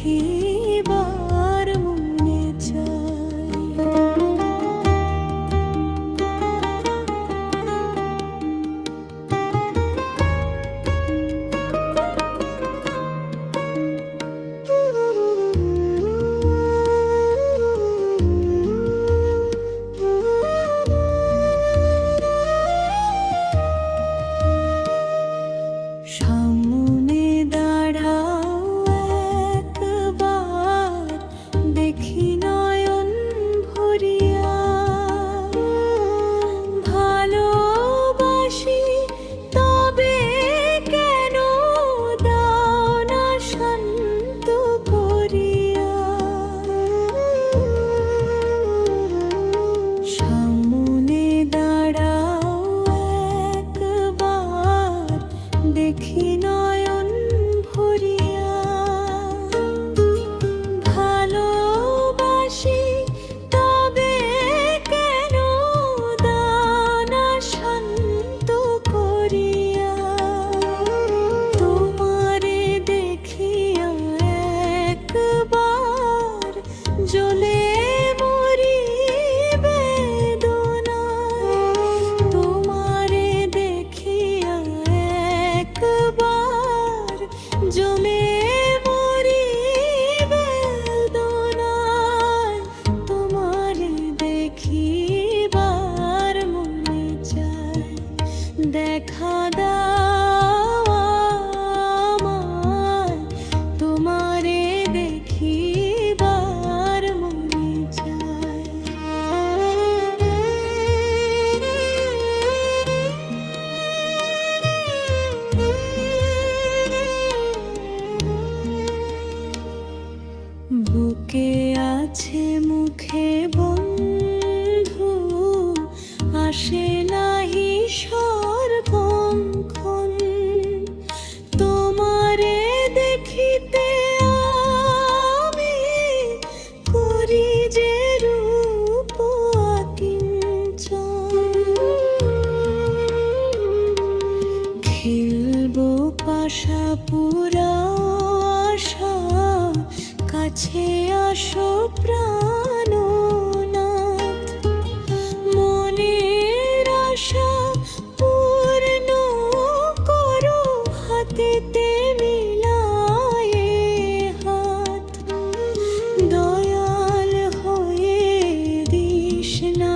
দেখিবার মনে চায়। সামনে দাঁড়াও একবার, দেখি নয়ন ভরিয়া। ভালোবাসি তবে কেন দাও না শান্ত করিয়া। সামনে দাঁড়াও একবার, দেখি নয়ন ভরিয়া। ভালোবাসি তবে কেন দাও না শান্ত করিয়া। তোমারে দেখিয়া একবার জ্বলে মরি বেদনায়। তোমারে দেখিয়া একবার জ্বলে মরি বেদনায়। তোমারে দেখিবার মনে চায়, দেখা দাও আমায়। তোমারে দেখিবার মনে চায়। বুকে আছে মুখে বন্ধু, আসে নাহি সর্বক্ষণ। তোমারে দেখিতে আমি করি যে রূপ আকিঞ্চন। খেলবো পাশা পুরা আশা, কাছে আসো প্রাণনাথ। মনের আশা পূর্ণ করো, হাতেতে মিলায়ে হাত। দয়াল হয়ে দিস না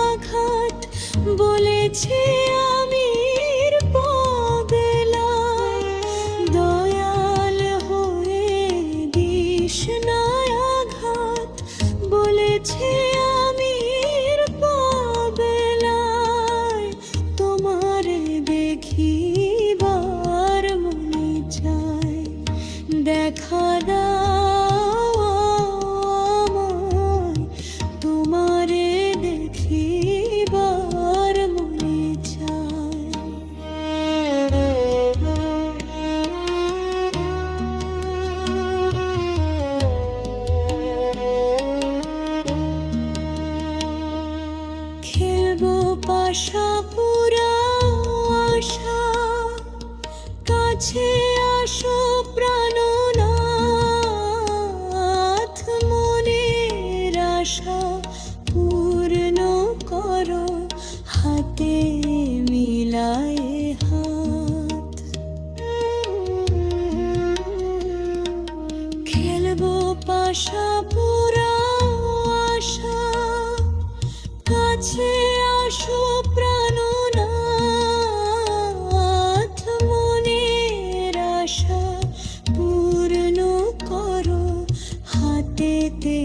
আঘাত, বলেছে আমির পাগলায়। দয়াল হয়ে দিস না আঘাত, বলেছে আমির পাগলায়। তোমারে দেখিবার মনে চায়, দেখা দাও আমায়। তোমারে দেখিবার মনে চায়। খেলবো পাশা পুরা আশা, কাছে আসো প্রাণনাথ। মনের আশা পূর্ণ করো, হাতে মিলায়ে হাত। খেলবো পাশা পুরা আশা, কাছে আসো প্রাণনাথ। মনের আশা পূর্ণ করো, হাতেতে